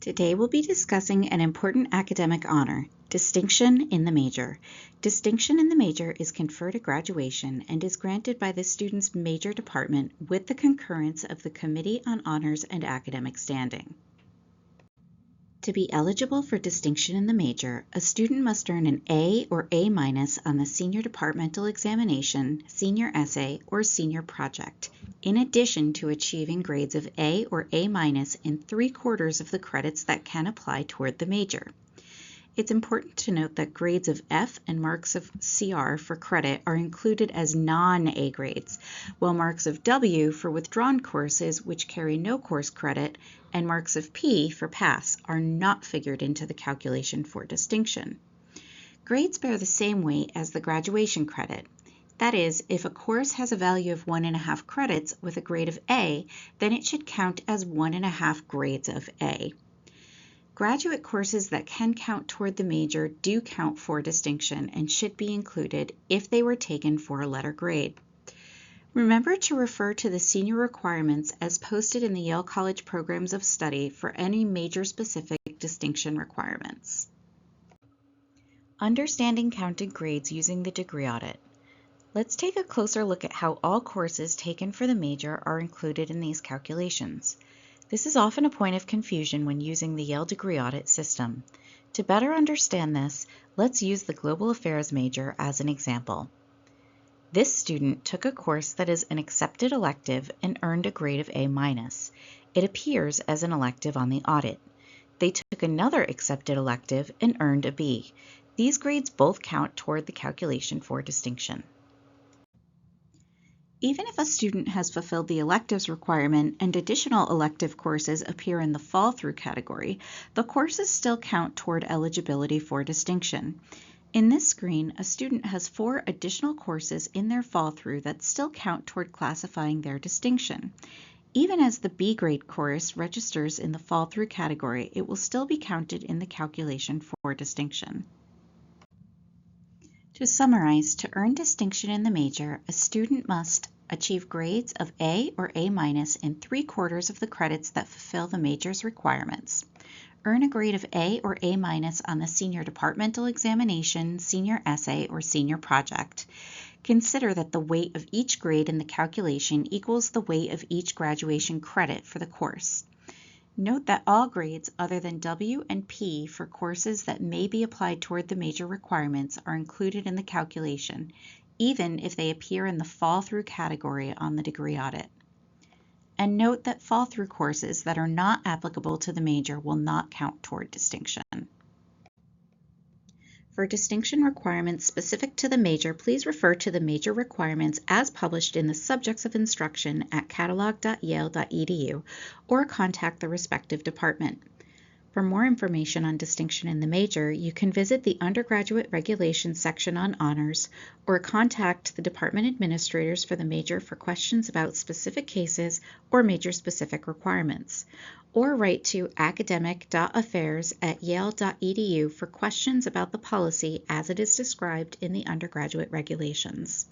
Today we'll be discussing an important academic honor, distinction in the major. Distinction in the major is conferred at graduation and is granted by the student's major department with the concurrence of the Committee on Honors and Academic Standing. To be eligible for distinction in the major, a student must earn an A or A- on the senior departmental examination, senior essay, or senior project, in addition to achieving grades of A or A- in 3/4 of the credits that can apply toward the major. It's important to note that grades of F and marks of CR for credit are included as non-A grades, while marks of W for withdrawn courses which carry no course credit and marks of P for pass are not figured into the calculation for distinction. Grades bear the same weight as the graduation credit. That is, if a course has a value of 1.5 credits with a grade of A, then it should count as 1.5 grades of A. Graduate courses that can count toward the major do count for distinction and should be included if they were taken for a letter grade. Remember to refer to the senior requirements as posted in the Yale College programs of study for any major-specific distinction requirements. Understanding counted grades using the degree audit. Let's take a closer look at how all courses taken for the major are included in these calculations. This is often a point of confusion when using the Yale degree audit system. To better understand this, let's use the Global Affairs major as an example. This student took a course that is an accepted elective and earned a grade of A-. It appears as an elective on the audit. They took another accepted elective and earned a B. These grades both count toward the calculation for distinction. Even if a student has fulfilled the electives requirement and additional elective courses appear in the fall-through category, the courses still count toward eligibility for distinction. In this screen, a student has 4 additional courses in their fall-through that still count toward classifying their distinction. Even as the B grade course registers in the fall-through category, it will still be counted in the calculation for distinction. To summarize, to earn distinction in the major, a student must achieve grades of A or A- in 3/4 of the credits that fulfill the major's requirements. Earn a grade of A or A- on the senior departmental examination, senior essay, or senior project. Consider that the weight of each grade in the calculation equals the weight of each graduation credit for the course. Note that all grades other than W and P for courses that may be applied toward the major requirements are included in the calculation, even if they appear in the fall-through category on the degree audit. And note that fall-through courses that are not applicable to the major will not count toward distinction. For distinction requirements specific to the major, please refer to the major requirements as published in the Subjects of Instruction at catalog.yale.edu or contact the respective department. For more information on distinction in the major, you can visit the Undergraduate Regulations section on honors or contact the department administrators for the major for questions about specific cases or major-specific requirements, or write to academic.affairs@yale.edu for questions about the policy as it is described in the undergraduate regulations.